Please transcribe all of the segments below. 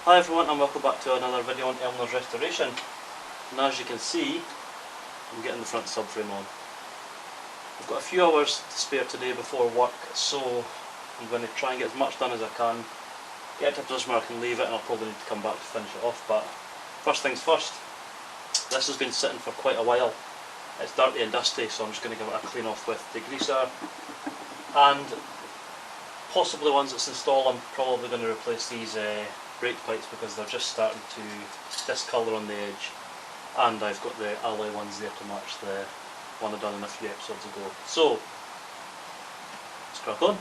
Hi everyone and welcome back to another video on Eleanor's restoration. And as you can see, I'm getting the front subframe on. I've got a few hours to spare today before work, so I'm going to try and get as much done as I can. Get it to a position where I can leave it, and I'll probably need to come back to finish it off. But first things first, this has been sitting for quite a while. It's dirty and dusty, so I'm just going to give it a clean off with degreaser. And possibly once it's installed, I'm probably going to replace these brake pipes because they're just starting to discolour on the edge, and I've got the alloy ones there to match the one I've done in a few episodes ago. So let's crack on.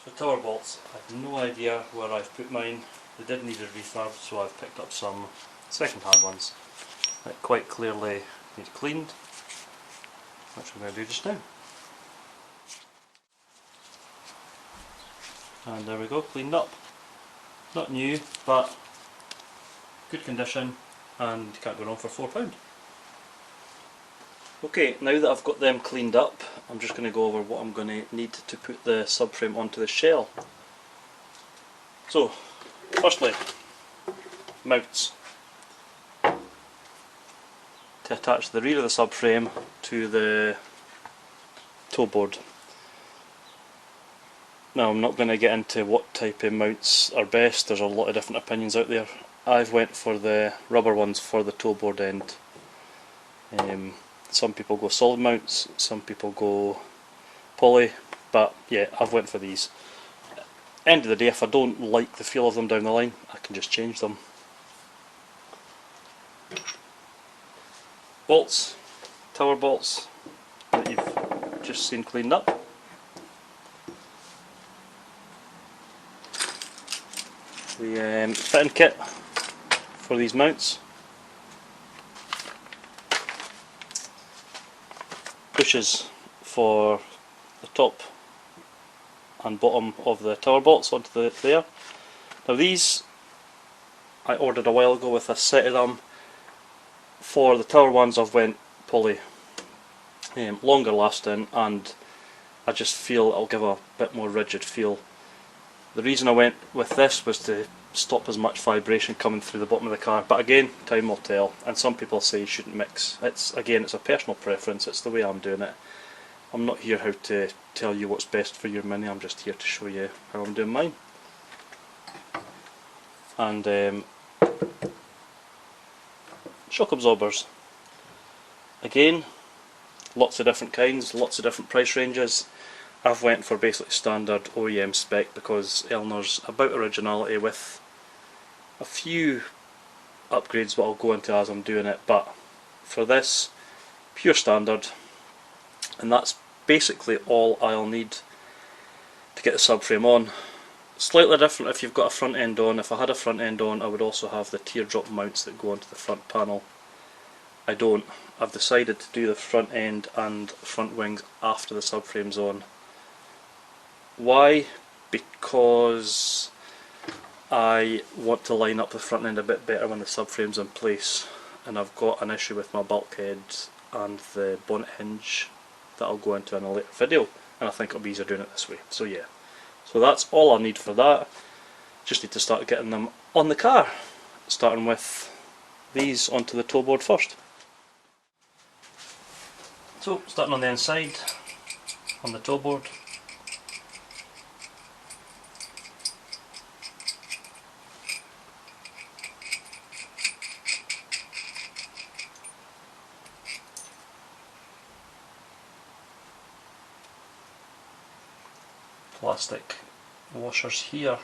For tower bolts, I have no idea where I've put mine. They did need a refurb, so I've picked up some second-hand ones that quite clearly need cleaned, which I'm going to do just now. And there we go, cleaned up. Not new, but good condition, and can't go wrong for £4. Okay, now that I've got them cleaned up, I'm just going to go over what I'm going to need to put the subframe onto the shell. So, firstly, mounts. To attach the rear of the subframe to the toe board. Now, I'm not going to get into what type of mounts are best. There's a lot of different opinions out there. I've went for the rubber ones for the toe board end. Some people go solid mounts, some people go poly, but yeah, I've went for these. End of the day, if I don't like the feel of them down the line, I can just change them. Bolts, tower bolts that you've just seen cleaned up. The fitting kit for these mounts. Bushes for the top and bottom of the tower bolts onto there. Now these I ordered a while ago with a set of them. For the tower ones I've went poly, longer lasting, and I just feel it'll give a bit more rigid feel. The reason I went with this was to stop as much vibration coming through the bottom of the car, but again, time will tell, and some people say you shouldn't mix. It's a personal preference, it's the way I'm doing it. I'm not here how to tell you what's best for your Mini, I'm just here to show you how I'm doing mine. And shock absorbers. Again, lots of different kinds, lots of different price ranges. I've went for basically standard OEM spec because Eleanor's about originality with a few upgrades what I'll go into as I'm doing it, but for this, pure standard, and that's basically all I'll need to get the subframe on. Slightly different if you've got a front end on. If I had a front end on, I would also have the teardrop mounts that go onto the front panel. I don't. I've decided to do the front end and front wings after the subframe's on. Why? Because I want to line up the front end a bit better when the subframe's in place, and I've got an issue with my bulkhead and the bonnet hinge that I'll go into in a later video, and I think it'll be easier doing it this way. So yeah. So that's all I need for that. Just need to start getting them on the car, starting with these onto the toe board first. So starting on the inside, on the toe board. Plastic washers here.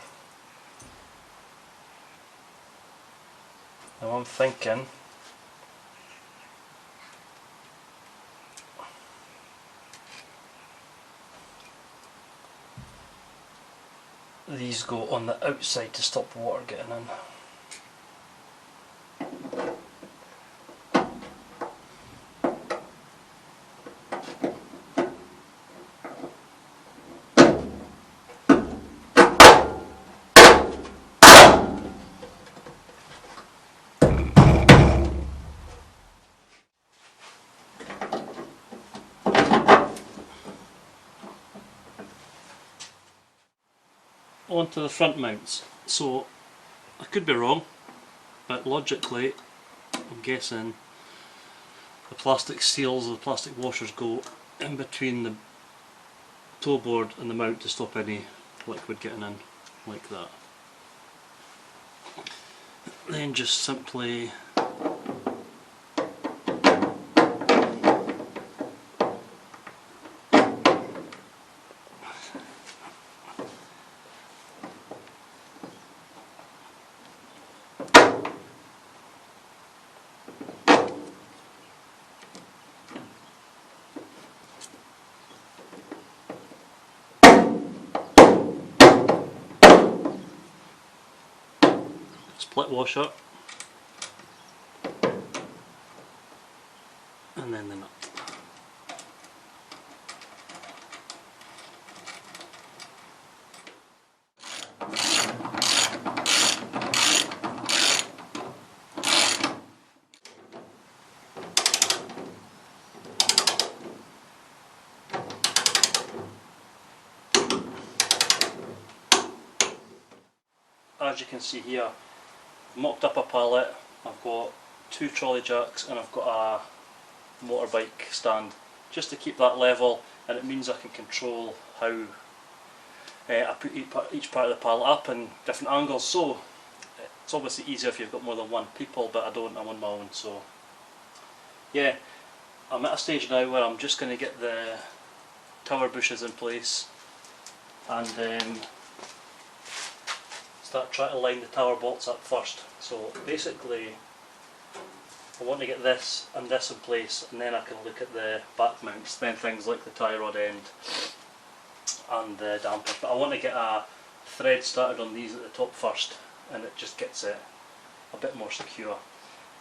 Now I'm thinking these go on the outside to stop the water getting in. onto the front mounts. So I could be wrong, but logically I'm guessing the plastic seals or the plastic washers go in between the toe board and the mount to stop any liquid getting in, like that. Then just simply split washer and then the nut. As you can see here, I've mocked up a pallet, I've got 2 trolley jacks and I've got a motorbike stand just to keep that level, and it means I can control how I put each part of the pallet up in different angles. So it's obviously easier if you've got more than one people, but I don't, I'm on my own. So yeah, I'm at a stage now where I'm just going to get the tower bushes in place and start trying to line the tower bolts up first. So basically I want to get this and this in place, and then I can look at the back mounts, then things like the tie rod end and the damper. But I want to get a thread started on these at the top first, and it just gets it a bit more secure.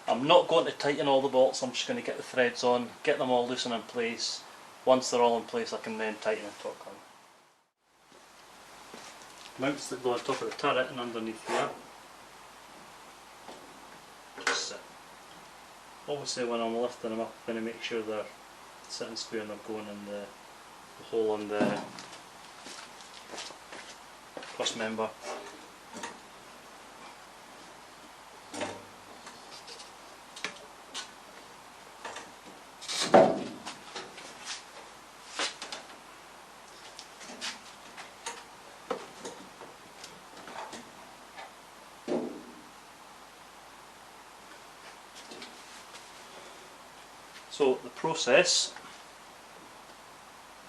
I'm not going to tighten all the bolts, I'm just going to get the threads on, get them all loose and in place. Once they're all in place I can then tighten and torque them. Mounts that go on top of the turret and underneath here just sit. Obviously when I'm lifting them up I'm going to make sure they're sitting square and they're going in the hole on the cross member. So the process,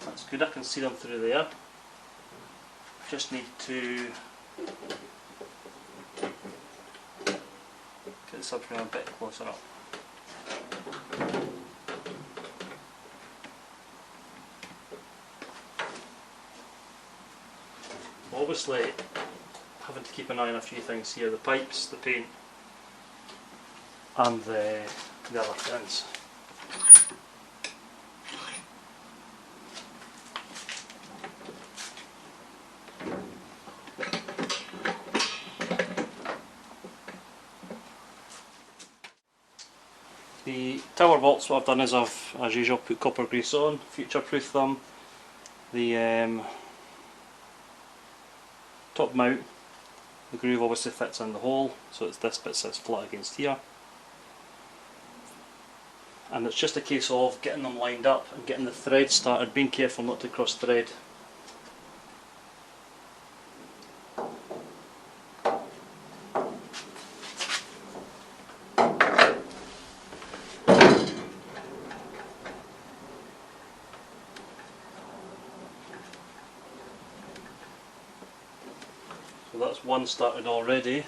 that's good, I can see them through there. I just need to get the subframe a bit closer up. Obviously having to keep an eye on a few things here, the pipes, the paint and the other fins. The tower bolts, what I've done is I've, as usual, put copper grease on, future-proof them. The top mount, the groove obviously fits in the hole, so it's this bit sits flat against here. And it's just a case of getting them lined up and getting the thread started, being careful not to cross thread. So that's one started already.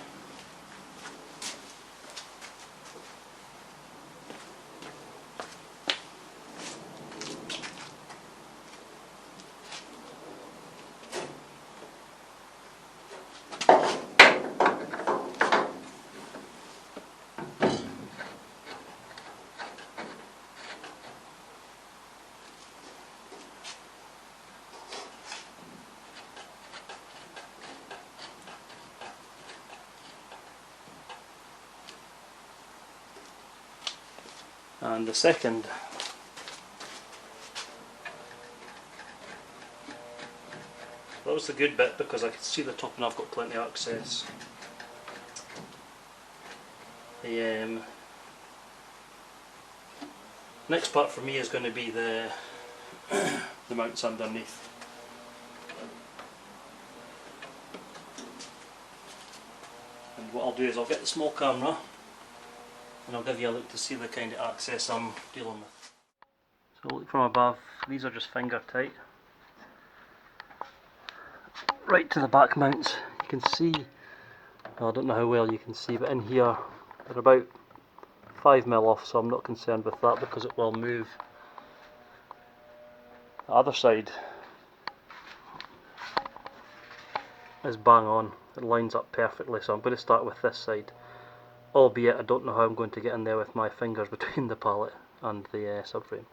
And the second was the good bit because I could see the top and I've got plenty of access. The next part for me is going to be the the mounts underneath. And what I'll do is I'll get the small camera and I'll give you a look to see the kind of access I'm dealing with. So look from above, these are just finger tight. Right to the back mounts, you can see, well, I don't know how well you can see, but in here they're about 5mm off, so I'm not concerned with that because it will move. The other side is bang on, it lines up perfectly, so I'm going to start with this side, albeit I don't know how I'm going to get in there with my fingers between the pallet and the subframe.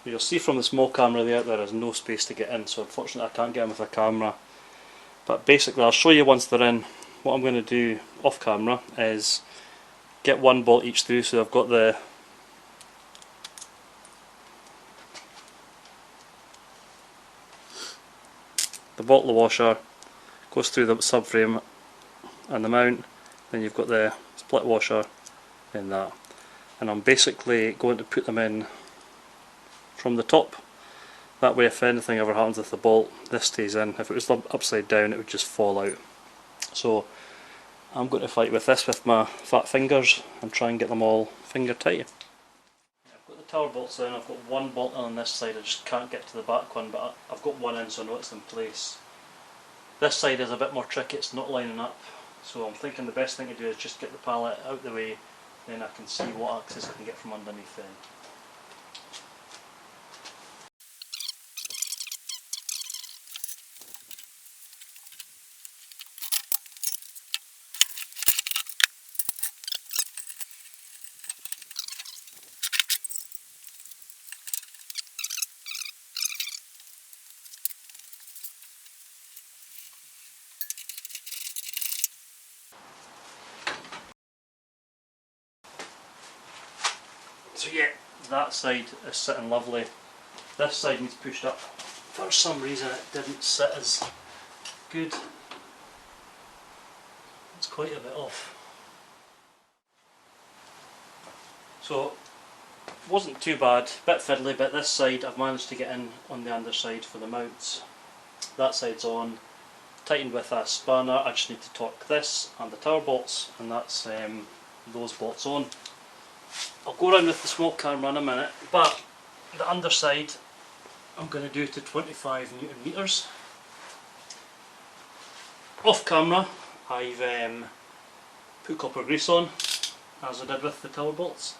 You'll see from the small camera there is no space to get in, so unfortunately I can't get in with a camera. But basically I'll show you once they're in. What I'm going to do off camera is get one bolt each through, so I've got the bolt of the washer, goes through the subframe and the mount, then you've got the split washer in that. And I'm basically going to put them in from the top. That way if anything ever happens with the bolt, this stays in. If it was upside down it would just fall out. So I'm going to fight with this with my fat fingers and try and get them all finger tight. I've got the tower bolts in, I've got one bolt on this side, I just can't get to the back one, but I've got one in so I know it's in place. This side is a bit more tricky, it's not lining up, so I'm thinking the best thing to do is just get the pallet out the way, then I can see what access I can get from underneath then. So yeah, that side is sitting lovely. This side needs pushed up. For some reason it didn't sit as good. It's quite a bit off. So, wasn't too bad, bit fiddly, but this side I've managed to get in on the underside for the mounts. That side's on, tightened with a spanner. I just need to torque this and the tower bolts, and that's those bolts on. I'll go around with the small camera in a minute, but the underside I'm going to do to 25 Newton meters. Off camera I've put copper grease on, as I did with the tower bolts.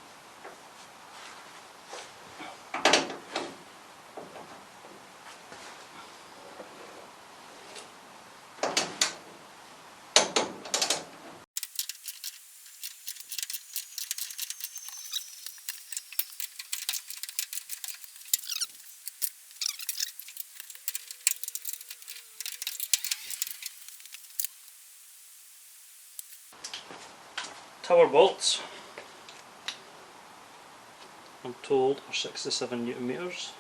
Tower bolts, I'm told, are 6 to 7 Newton meters.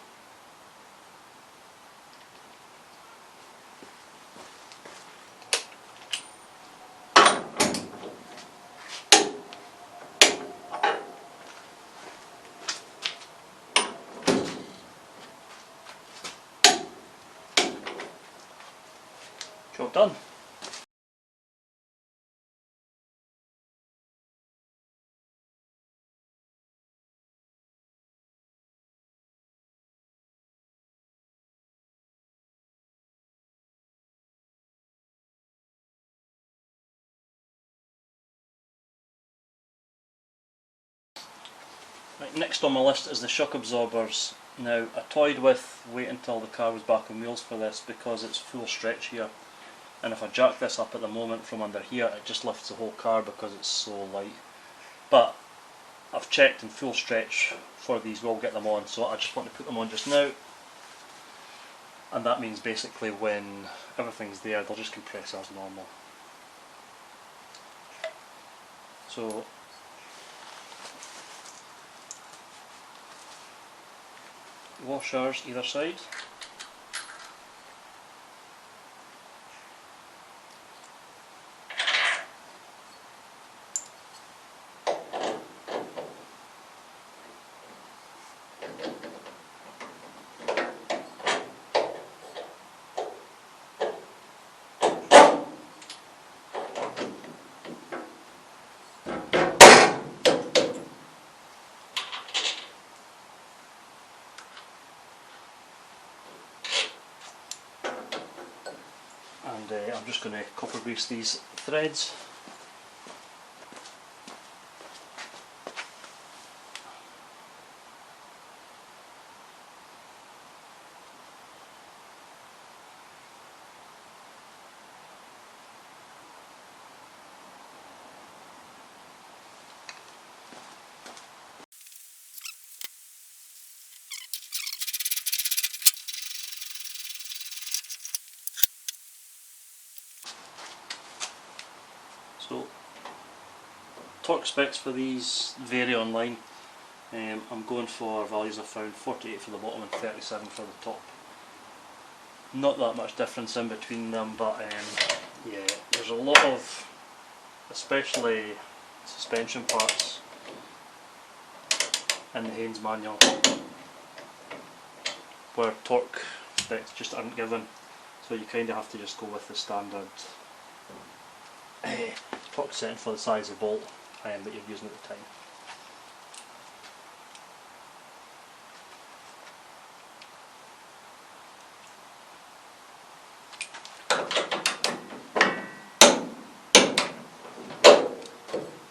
Job done. Right, next on my list is the shock absorbers. Now I toyed with wait until the car was back on wheels for this because it's full stretch here, and if I jack this up at the moment from under here it just lifts the whole car because it's so light. But I've checked, and full stretch for these will get them on, so I just want to put them on just now, and that means basically when everything's there they'll just compress as normal. So washers either side. and I'm just going to copper grease these threads. So, torque specs for these vary online. I'm going for values I found, 48 for the bottom and 37 for the top. Not that much difference in between them, but yeah, there's a lot of, especially suspension parts in the Haynes manual where torque specs just aren't given, so you kind of have to just go with the standard torque setting for the size of bolt that you're using at the time.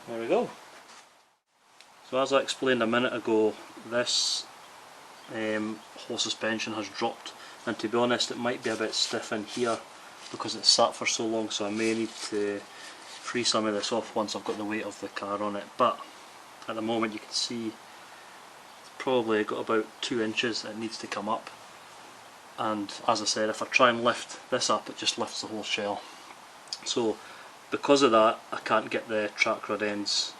There we go. So as I explained a minute ago, this whole suspension has dropped, and to be honest it might be a bit stiff in here because it's sat for so long, so I may need to free some of this off once I've got the weight of the car on it. But at the moment you can see it's probably got about 2 inches it needs to come up, and as I said, if I try and lift this up it just lifts the whole shell. So because of that I can't get the track rod ends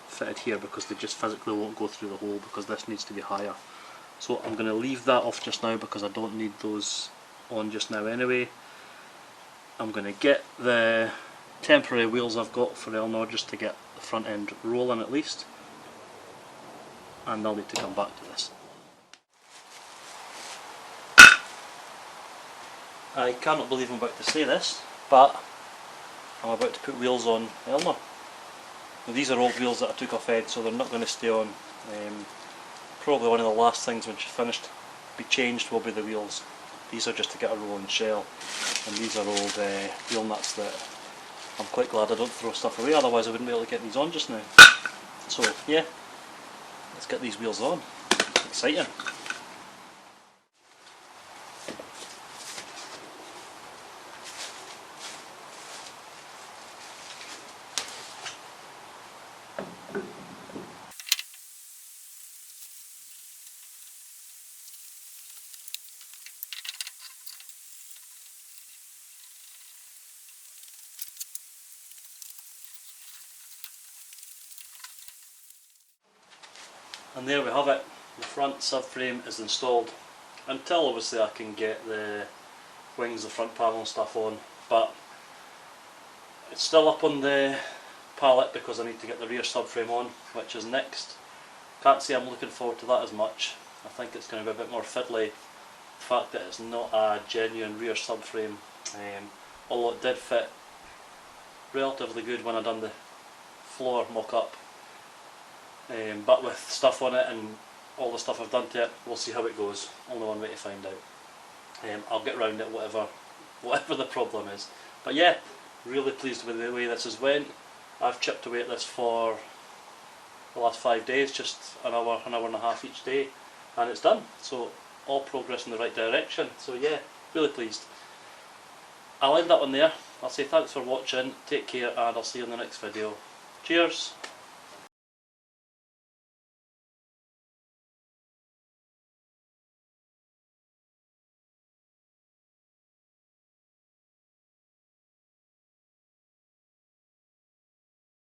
fitted here because they just physically won't go through the hole because this needs to be higher. So I'm going to leave that off just now because I don't need those on just now anyway. I'm going to get the temporary wheels I've got for Eleanor just to get the front end rolling at least, and I'll need to come back to this. I cannot believe I'm about to say this, but I'm about to put wheels on Eleanor. Now, these are old wheels that I took off Ed, so they're not going to stay on. Probably one of the last things when she's finished be changed will be the wheels. These are just to get a rolling shell, and these are old wheel nuts that I'm quite glad I don't throw stuff away, otherwise I wouldn't be able to get these on just now. So yeah, let's get these wheels on. Exciting. And there we have it, the front subframe is installed, until obviously I can get the wings, the front panel and stuff on, but it's still up on the pallet because I need to get the rear subframe on, which is next. Can't say I'm looking forward to that as much. I think it's going to be a bit more fiddly, the fact that it's not a genuine rear subframe, although it did fit relatively good when I done the floor mock-up. But with stuff on it and all the stuff I've done to it, we'll see how it goes. Only one way to find out. I'll get round it whatever the problem is. But yeah, really pleased with the way this has went. I've chipped away at this for the last 5 days, just an hour and a half each day, and it's done. So all progress in the right direction. So yeah, really pleased. I'll end that one there. I'll say thanks for watching, take care, and I'll see you in the next video. Cheers!